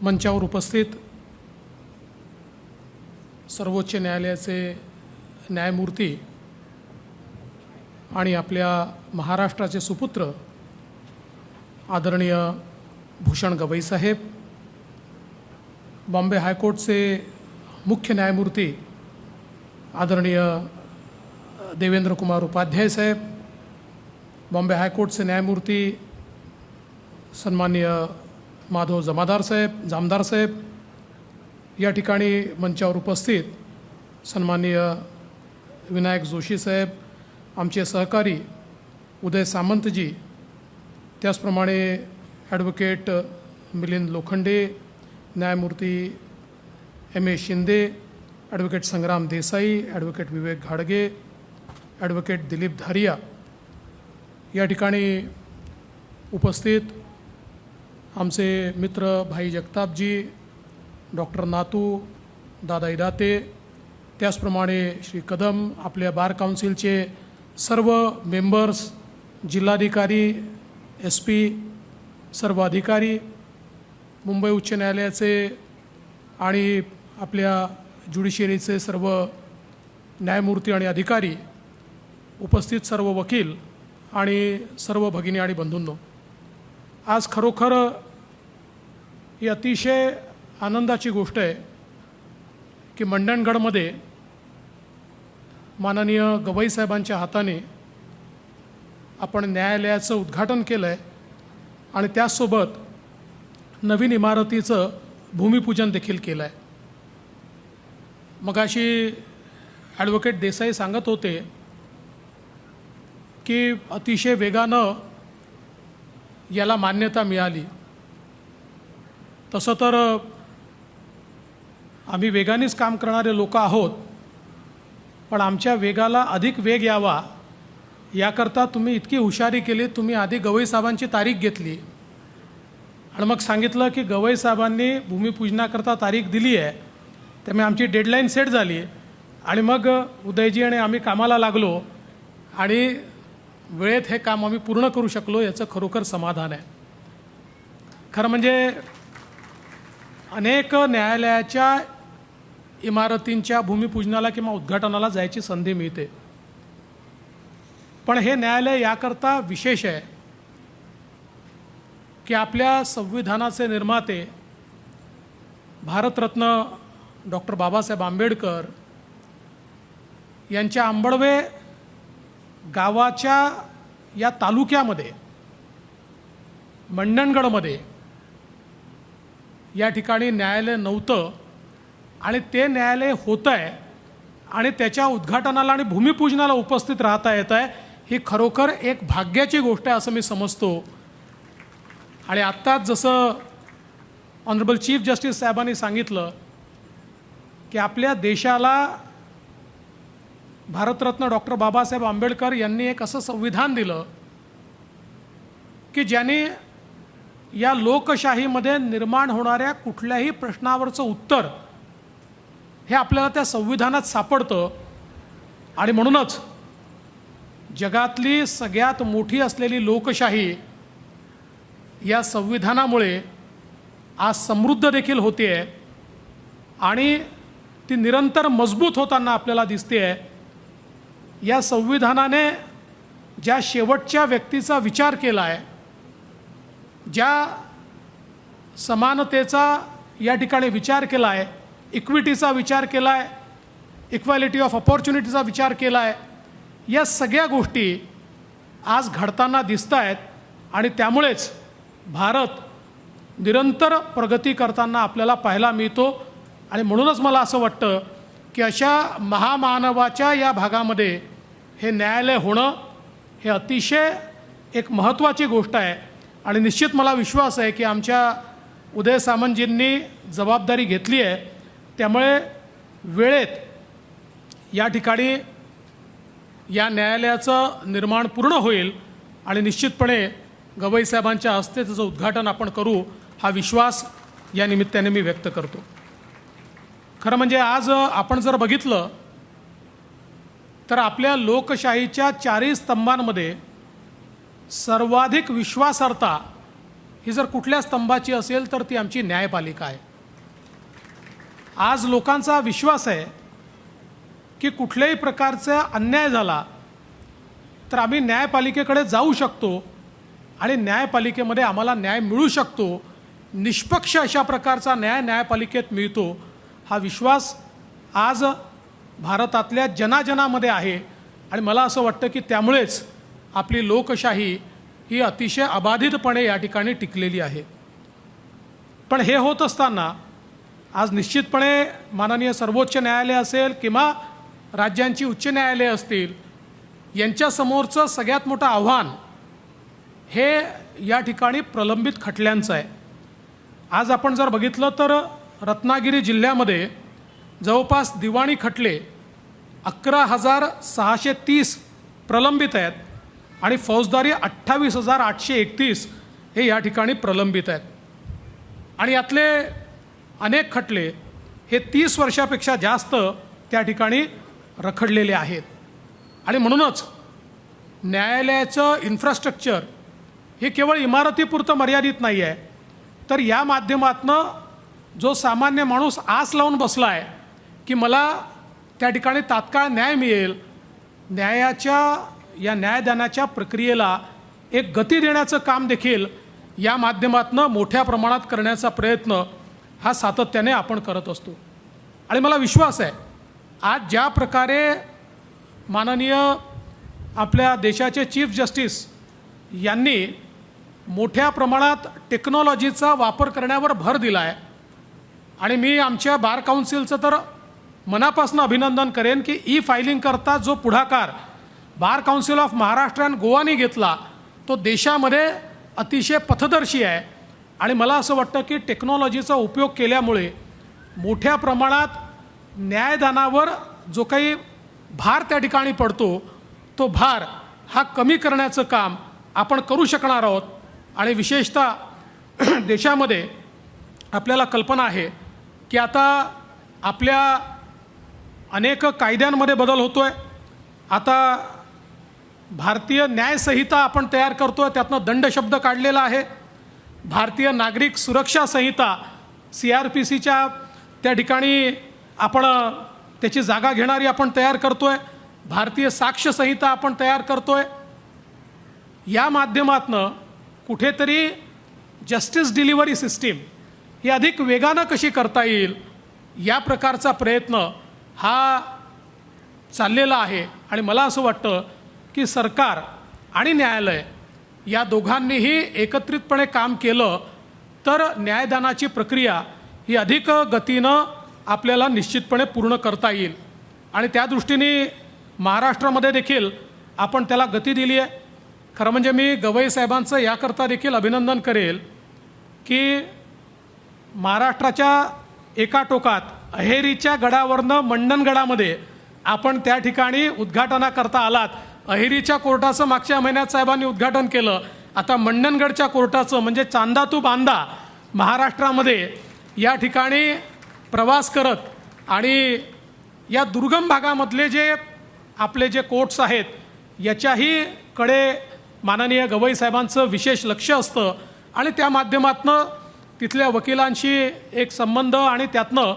मंचावर उपस्थित सर्वोच्च न्यायालयाचे न्यायमूर्ती आणि आपल्या महाराष्ट्राचे सुपुत्र आदरणीय भूषण गवई साहेब, बॉम्बे हायकोर्टचे मुख्य न्यायमूर्ती आदरणीय देवेंद्र कुमार उपाध्याय साहेब, बॉम्बे हायकोर्टचे न्यायमूर्ती सन्माननीय माधव जामदार साहेब, या ठिकाणी मंचावर उपस्थित सन्माननीय विनायक जोशी साहेब, आमचे सहकारी उदय सामंतजी, त्याचप्रमाणे ॲडव्होकेट मिलिंद लोखंडे, न्यायमूर्ती M A Shinde, advocate Sangram Desai, advocate Vivek घाडगे, ॲडव्होकेट दिलीप धारिया, या ठिकाणी उपस्थित आमचे मित्र भाई जगतापजी, डॉक्टर नातू, दादा इदाते, त्याचप्रमाणे श्री कदम, आपल्या बार काउन्सिलचे सर्व मेंबर्स, जिल्हाधिकारी, SP, सर्व अधिकारी, मुंबई उच्च न्यायालयाचे आणि आपल्या ज्युडिशियरीचे सर्व न्यायमूर्ती आणि अधिकारी, उपस्थित सर्व वकील आणि सर्व भगिनी आणि बंधूंनो, आज खरोखर ही अतिशय आनंदाची गोष्ट आहे की मंडणगडमध्ये माननीय गवई साहेबांच्या हाताने आपण न्यायालयाचं उद्घाटन केलं आहे आणि त्याचसोबत नवीन इमारतीचं भूमिपूजन देखील केलं आहे. मगाशी ॲडव्होकेट देसाई सांगत होते की अतिशय वेगानं याला मान्यता मिळाली. तसं तर आम्ही वेगानेच काम करणारे लोक आहोत, पण आमच्या वेगाला अधिक वेग यावा याकरता तुम्ही इतकी हुशारी केली. तुम्ही आधी गवई साहेबांची तारीख घेतली आणि मग सांगितलं की गवई साहेबांनी भूमिपूजनाकरता तारीख दिली आहे, त्यामुळे आमची डेडलाईन सेट झाली आणि मग उदयजी आणि आम्ही कामाला लागलो आणि वेळेत हे काम आम्ही पूर्ण करू शकलो, याचं खरोखर समाधान आहे. खरं म्हणजे अनेक न्यायालयाच्या इमारतींच्या भूमिपूजनाला किंवा उद्घाटनाला जायची संधी मिळते, पण हे न्यायालय याकरता विशेष आहे की आपल्या संविधानाचे निर्माते भारतरत्न डॉक्टर बाबासाहेब आंबेडकर यांच्या आंबळवे गावाच्या या तालुक्यामध्ये मंडणगडमध्ये या ठिकाणी न्यायालय नव्हतं आणि ते न्यायालय होतं आहे आणि त्याच्या उद्घाटनाला आणि भूमिपूजनाला उपस्थित राहता येत आहे. ही खरोखर एक भाग्याची गोष्ट आहे असं मी समजतो. आणि आत्ताच जसं ऑनरेबल चीफ जस्टिस साहेबांनी सांगितलं की आपल्या देशाला भारतरत्न डॉक्टर बाबासाहेब आंबेडकर यांनी एक असं संविधान दिलं की ज्याने या लोकशाहीमध्ये निर्माण होणाऱ्या कुठल्याही प्रश्नावरचं उत्तर हे आपल्याला त्या संविधानात सापडतं. आणि म्हणूनच जगातली सगळ्यात मोठी असलेली लोकशाही या संविधानामुळे आज समृद्ध देखील होते आहे आणि ती निरंतर मजबूत होताना आपल्याला दिसते आहे. या संविधानाने ज्या शेवटच्या व्यक्तीचा विचार केला आहे, ज्या समानतेचा या ठिकाणी विचार केला आहे, इक्विटीचा विचार केला आहे, इक्वॅलिटी ऑफ अपॉर्च्युनिटीचा विचार केला आहे, या सगळ्या गोष्टी आज घडताना दिसत आहेत आणि त्यामुळेच भारत निरंतर प्रगती करताना आपल्याला पाहायला मिळतो. आणि म्हणूनच मला असं वाटतं की अशा महामानवाच्या या भागामध्ये हे न्यायालय होणं हे अतिशय एक महत्त्वाची गोष्ट आहे. आणि निश्चित मला विश्वास आहे की आमच्या उदय सामंतजींनी जबाबदारी घेतली आहे, त्यामुळे वेळेत या ठिकाणी या न्यायालयाचं निर्माण पूर्ण होईल आणि निश्चितपणे गवई साहेबांच्या हस्ते त्याचं उद्घाटन आपण करू, हा विश्वास या निमित्ताने मी व्यक्त करतो. खरं म्हणजे आज आपण जर बघितलं तर आपल्या लोकशाहीच्या चारही स्तंभांमध्ये सर्वाधिक विश्वासार्हता ही जर कुठल्या स्तंभाची असेल तर ती आमची न्यायपालिका आहे. आज लोकांचा विश्वास आहे की कुठल्याही प्रकारचा अन्याय झाला तर आम्ही न्यायपालिकेकडे जाऊ शकतो आणि न्यायपालिकेमध्ये आम्हाला न्याय मिळू शकतो. निष्पक्ष अशा प्रकारचा न्याय न्यायपालिकेत मिळतो. हा विश्वास आज भारतातल्या जनाजनामध्ये आहे आणि मला असं वाटतं की त्यामुळेच आपली लोकशाही ही अतिशय अबाधितपणे या ठिकाणी टिकलेली आहे. पण हे होत असताना आज निश्चितपणे माननीय सर्वोच्च न्यायालय असेल किंवा राज्यांची उच्च न्यायालय असतील, यांच्यासमोरचं सगळ्यात मोठं आव्हान हे या ठिकाणी प्रलंबित खटल्यांचं आहे. आज आपण जर बघितलं तर रत्नागिरी जिल्ह्यामध्ये जवळपास दिवाणी खटले 11,630 प्रलंबित आहेत आणि फौजदारी 28,831 हे या ठिकाणी प्रलंबित आहेत. आणि यातले अनेक खटले हे 30 वर्षापेक्षा जास्त त्या ठिकाणी रखडलेले आहेत. आणि म्हणूनच न्यायालयाचं इन्फ्रास्ट्रक्चर हे केवळ इमारतीपुरतं मर्यादित नाही आहे, तर या माध्यमातनं जो सामान्य माणूस आस लावून बसला आहे की मला त्या ठिकाणी तात्काळ न्याय मिळेल, न्यायाच्या या न्यायदानाच्या प्रक्रियेला एक गती देण्याचं काम देखील या माध्यमातनं मोठ्या प्रमाणात करण्याचा प्रयत्न हा सातत्याने आपण करत असतो. आणि मला विश्वास आहे आज ज्या प्रकारे माननीय आपल्या देशाचे चीफ जस्टिस यांनी मोठ्या प्रमाणात टेक्नॉलॉजीचा वापर करण्यावर भर दिला आहे आणि मी आमच्या बार काउन्सिलचं तर मनापासून अभिनंदन करेन की ई फायलिंग करता जो पुढाकार बार काउन्सिल ऑफ महाराष्ट्र आणि गोवानी घेतला तो देशामध्ये अतिशय पथदर्शी आहे. आणि मला असं वाटतं की टेक्नॉलॉजीचा उपयोग केल्यामुळे मोठ्या प्रमाणात न्यायदानावर जो काही भार त्या ठिकाणी पडतो तो भार हा कमी करण्याचं काम आपण करू शकणार आहोत. आणि विशेषतः देशामध्ये आपल्याला कल्पना आहे की आता आपल्या अनेक कायद्यांमध्ये बदल होतो आहे. आता भारतीय न्यायसंहिता आपण तयार करतो आहे, त्यातनं दंडशब्द काढलेला आहे. भारतीय नागरिक सुरक्षा संहिता CRPCच्या त्या ठिकाणी आपण त्याची जागा घेणारी आपण तयार करतो आहे. भारतीय साक्ष संहिता आपण तयार करतो आहे. या माध्यमातनं कुठेतरी जस्टिस डिलिव्हरी सिस्टीम ही अधिक वेगानं कशी करता येईल या प्रकारचा प्रयत्न हा चाललेला आहे. आणि मला असं वाटतं की सरकार आणि न्यायालय या दोघांनीही एकत्रितपणे काम केलं तर न्यायदानाची प्रक्रिया ही अधिक गतीनं आपल्याला निश्चितपणे पूर्ण करता येईल. आणि त्या दृष्टीने महाराष्ट्रामध्ये देखील आपण त्याला गती दिली आहे. खरं म्हणजे मी गवई साहेबांचं याकरता देखील अभिनंदन करेल की महाराष्ट्राच्या एका टोकात अहेरीच्या गडावरनं मंडणगडामध्ये आपण त्या ठिकाणी उद्घाटनाकरता आलात. अहेरीच्या कोर्टाचं मागच्या महिन्यात साहेबांनी उद्घाटन केलं. आता मंडणगडच्या कोर्टाचं म्हणजे चांदा तू बांधा महाराष्ट्रामध्ये या ठिकाणी प्रवास करत आणि या दुर्गम भागामधले जे आपले जे कोर्ट्स आहेत याच्याही कडे माननीय गवई साहेबांचं विशेष लक्ष असतं आणि त्या माध्यमातनं तिथल्या वकिलांशी एक संबंध आणि त्यातनं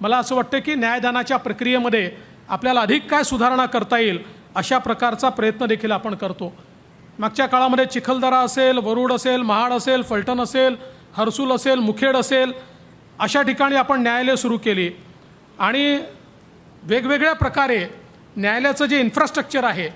मला असं वाटतं की न्यायदानाच्या प्रक्रियेमध्ये आपल्याला अधिक काय सुधारणा करता येईल अशा प्रकारचा प्रयत्न देखील आपण करतो. मागच्या काळामध्ये चिखलदरा असेल, वरुड असेल, महाड असेल, फलटण असेल, हर्सूल असेल, मुखेड असेल अशा ठिकाणी आपण न्यायालय सुरू केली आणि वेगवेगळ्या प्रकारे न्यायालयाचं जे इन्फ्रास्ट्रक्चर आहे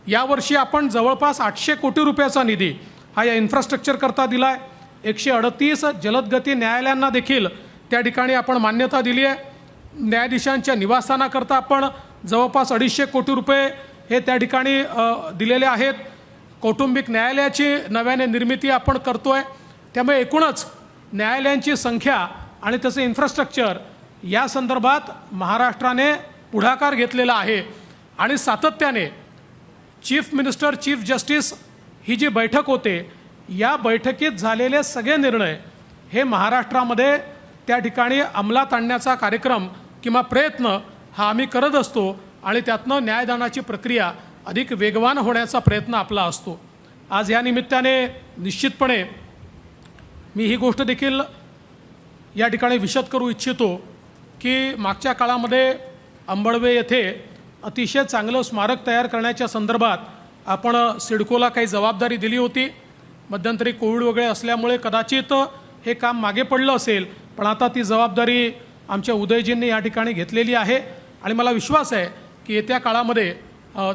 यावर्षी आपण जवळपास 800 कोटी रुपयाचा निधी हा या इन्फ्रास्ट्रक्चर करता दिला आहे. 138 जलदगती न्यायालयांना देखील त्या ठिकाणी आपण मान्यता दिली आहे. न्यायाधीशांच्या निवासस्थानाकरता आपण जवळपास 250 कोटी रुपये हे त्या ठिकाणी दिलेले आहेत. कौटुंबिक न्यायालयाची नव्याने निर्मिती आपण करतो आहे. त्यामुळे एकूणच न्यायालयांची संख्या आणि त्याचं इन्फ्रास्ट्रक्चर या संदर्भात महाराष्ट्राने पुढाकार घेतलेला आहे आणि सातत्याने चीफ मिनिस्टर, चीफ जस्टिस ही जी बैठक होते या बैठकीत झालेले सगळे निर्णय हे महाराष्ट्रामध्ये त्या ठिकाणी अंमलात आणण्याचा कार्यक्रम किंवा प्रयत्न हा आम्ही करत असतो आणि त्यातनं न्यायदानाची प्रक्रिया अधिक वेगवान होण्याचा प्रयत्न आपला असतो. आज या निमित्ताने निश्चितपणे मी ही गोष्ट देखील या ठिकाणी विशद करू इच्छितो की मागच्या काळामध्ये अंबळवे येथे अतिशय चांगलं स्मारक तयार करण्याच्या संदर्भात आपण सिडकोला काही जबाबदारी दिली होती. मध्यंतरी कोविड वगैरे असल्यामुळे कदाचित हे काम मागे पडलं असेल, पण आता ती जबाबदारी आमच्या उदयजींनी या ठिकाणी घेतलेली आहे आणि मला विश्वास आहे की येत्या काळामध्ये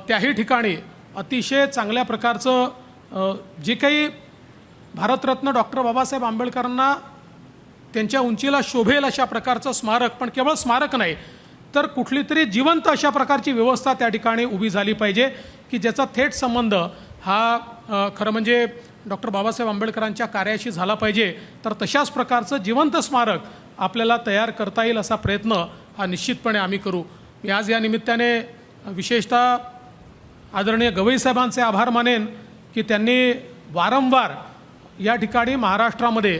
त्याही ठिकाणी अतिशय चांगल्या प्रकारचं जे काही भारतरत्न डॉक्टर बाबासाहेब आंबेडकरांना त्यांच्या उंचीला शोभेल अशा प्रकारचं स्मारक, पण केवळ स्मारक नाही तर कुठली तरी जिवंत अशा प्रकारची व्यवस्था त्या ठिकाणी उभी झाली पाहिजे की ज्याचा थेट संबंध हा खरं म्हणजे डॉक्टर बाबासाहेब आंबेडकरांच्या कार्याशी झाला पाहिजे. तर तशाच प्रकारचं जिवंत स्मारक आपल्याला तयार करता येईल असा प्रयत्न हा निश्चितपणे आम्ही करू. मी आज या निमित्ताने विशेषतः आदरणीय गवई साहेबांचे आभार मानेन की त्यांनी वारंवार या ठिकाणी महाराष्ट्रामध्ये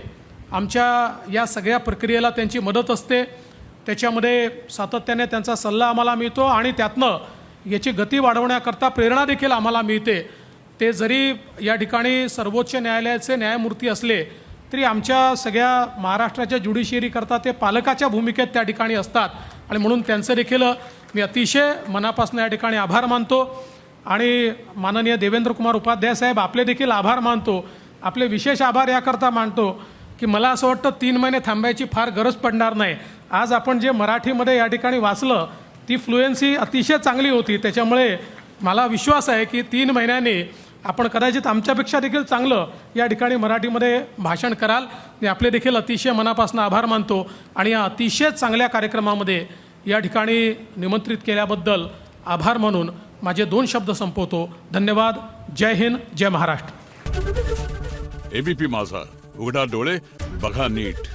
आमच्या या सगळ्या प्रक्रियेला त्यांची मदत असते. त्याच्यामध्ये सातत्याने त्यांचा सल्ला आम्हाला मिळतो आणि त्यातनं याची गती वाढवण्याकरता प्रेरणा देखील आम्हाला मिळते. ते जरी या ठिकाणी सर्वोच्च न्यायालयाचे न्यायमूर्ती असले तरी आमच्या सगळ्या महाराष्ट्राच्या ज्युडिशियरीकरता ते पालकाच्या भूमिकेत त्या ठिकाणी असतात आणि म्हणून त्यांचं देखील मी अतिशय मनापासून या ठिकाणी आभार मानतो. आणि माननीय देवेंद्र कुमार उपाध्याय साहेब आपले देखील आभार मानतो. आपले विशेष आभार याकरता मानतो की मला असं वाटतं 3 महिने थांबायची फार गरज पडणार नाही. आज आपण जे मराठीमध्ये या ठिकाणी वाचलं ती फ्लुएन्सी अतिशय चांगली होती. त्याच्यामुळे मला विश्वास आहे की 3 महिन्यांनी आपण कदाचित आमच्यापेक्षा देखील चांगलं या ठिकाणी मराठीमध्ये भाषण कराल. मी आपले देखील अतिशय मनापासून आभार मानतो आणि या अतिशय चांगल्या कार्यक्रमामध्ये या ठिकाणी निमंत्रित केल्याबद्दल आभार मानून माझे 2 शब्द संपवतो. धन्यवाद. जय हिंद, जय महाराष्ट्र. एबीपी माझा, उघडा डोळे बघा नीट.